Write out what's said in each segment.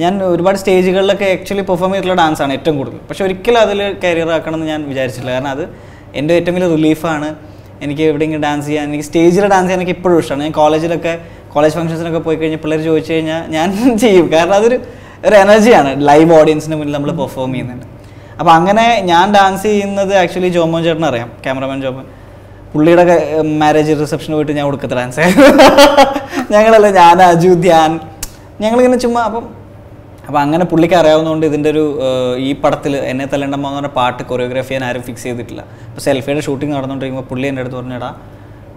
ഞാൻ ഒരുപാട് സ്റ്റേജുകളിലൊക്കെ actually perform ചെയ്തിട്ടുള്ള ഡാൻസാണ് ഏറ്റവും കൂടുതൽ. പക്ഷെ ഒരിക്കലും അതിൽ കരിയർ ആക്കണമെന്ന് ഞാൻ വിചാരിച്ചില്ല. കാരണം അത് എൻ്റെ ഏറ്റവും വലിയ റിലീഫാണ്. എനിക്ക് എവിടെയെങ്കിലും ഡാൻസ് ചെയ്യാൻ, എനിക്ക് സ്റ്റേജിൽ ഡാൻസ് ചെയ്യാൻ എനിക്ക് ഇപ്പോഴും ഇഷ്ടമാണ്. ഞാൻ കോളേജ് ഫംഗ്ഷൻസിനൊക്കെ പോയി കഴിഞ്ഞാൽ പിള്ളേർ ചോദിച്ചു കഴിഞ്ഞാൽ ഞാൻ ചെയ്യും. കാരണം അതൊരു എനർജിയാണ്, ലൈവ് ഓഡിയൻസിന് മുന്നിൽ നമ്മൾ പെർഫോം ചെയ്യുന്നുണ്ട്. അപ്പോൾ അങ്ങനെ ഞാൻ ഡാൻസ് ചെയ്യുന്നത് ആക്ച്വലി ജോമോൻ ചേട്ടൻ അറിയാം, ക്യാമറമാൻ ജോമോൻ. പുള്ളിയുടെ മാരേജ് റിസപ്ഷന് പോയിട്ട് ഞാൻ കൊടുക്കത്തെ ഡാൻസ് ഞങ്ങളല്ല, ഞാൻ അജു ധ്യാൻ ഞങ്ങളിങ്ങനെ ചുമ്മാ. അപ്പം അങ്ങനെ പുള്ളിക്ക് അറിയാവുന്നതുകൊണ്ട് ഇതിൻ്റെ ഒരു ഈ പടത്തിൽ എന്നെ തല്ലേണ്ടമ്മ എന്ന് പറഞ്ഞ പാട്ട് കൊറിയോഗ്രാഫി ചെയ്യാൻ ആരും ഫിക്സ് ചെയ്തിട്ടില്ല. അപ്പോൾ സെൽഫിയുടെ ഷൂട്ടിംഗ് നടന്നുകൊണ്ടിരിക്കുമ്പോൾ പുള്ളി എൻ്റെ അടുത്ത് പറഞ്ഞടാ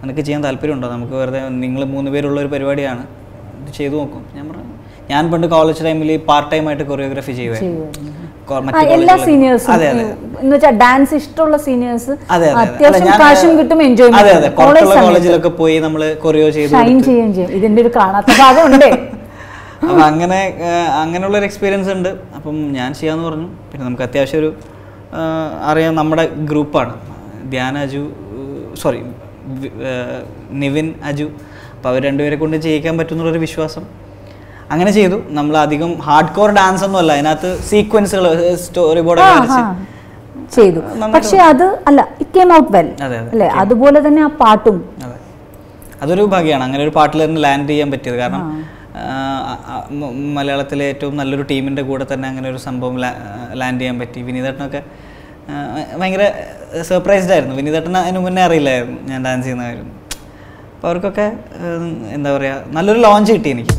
നിനക്ക് ചെയ്യാൻ താല്പര്യമുണ്ടോ, നമുക്ക് വെറുതെ നിങ്ങൾ 3 പേരുള്ളൊരു പരിപാടിയാണ്, ഇത് ചെയ്തു നോക്കും. ഞാൻ പറഞ്ഞു ഞാൻ പണ്ട് കോളേജ് ടൈമിൽ പാർട്ട് ടൈമായിട്ട് കൊറിയോഗ്രാഫി ചെയ്യുമായിരുന്നു. എല്ലാ സീനിയേഴ്സും എന്ന് വെച്ചാൽ ഡാൻസ് ഇഷ്ടമുള്ള സീനിയേഴ്സ് അത്യാവശ്യം കാശും കിട്ടും, എൻജോയ് കോളേജിലൊക്കെ പോയി നമ്മൾ കൊറിയോ ചെയ്യും. ഇതിന്റെ ഒരു കാണാത്ത ഭാഗമുണ്ട്. അപ്പം അങ്ങനെയുള്ളൊരു എക്സ്പീരിയൻസ് ഉണ്ട്. അപ്പം ഞാൻ ചെയ്യാമെന്ന് പറഞ്ഞു. പിന്നെ നമുക്ക് അത്യാവശ്യം ഒരു അറിയാം, നമ്മുടെ ഗ്രൂപ്പാണ് ധ്യാൻ അജു, സോറി നിവിൻ അജു. അപ്പോൾ അവർ രണ്ടുപേരെ കൊണ്ട് ചെയ്യിക്കാൻ പറ്റുന്നുള്ളൊരു വിശ്വാസം. അങ്ങനെ ചെയ്തു. നമ്മൾ അധികം ഹാർഡ് കോർ ഡാൻസ് ഒന്നും അല്ല, അതിനകത്ത് സീക്വൻസുകൾ സ്റ്റോറി ബോർഡൊക്കെ ചെയ്തു. പക്ഷെ അത് അല്ല, ഇറ്റ് കേം ഔട്ട് വെൽ അല്ലേ? അതുപോലെ തന്നെ ആ പാട്ടും അതൊരു ഭാഗ്യമാണ്, അങ്ങനെ ഒരു പാട്ടിൽ തന്നെ ലാൻഡ് ചെയ്യാൻ പറ്റിയത്. കാരണം മലയാളത്തിലെ ഏറ്റവും നല്ലൊരു ടീമിൻ്റെ കൂടെ തന്നെ അങ്ങനെ ഒരു സംഭവം ലാൻഡ് ചെയ്യാൻ പറ്റി. വിനീതേട്ടനൊക്കെ ഭയങ്കര സർപ്രൈസ്ഡ് ആയിരുന്നു. വിനീതേട്ടന് അതിന് മുന്നേ അറിയില്ലായിരുന്നു ഞാൻ ഡാൻസ് ചെയ്യുന്ന കാര്യം. അപ്പോൾ അവർക്കൊക്കെ എന്താ പറയുക, നല്ലൊരു ലോഞ്ച് കിട്ടി എനിക്ക്.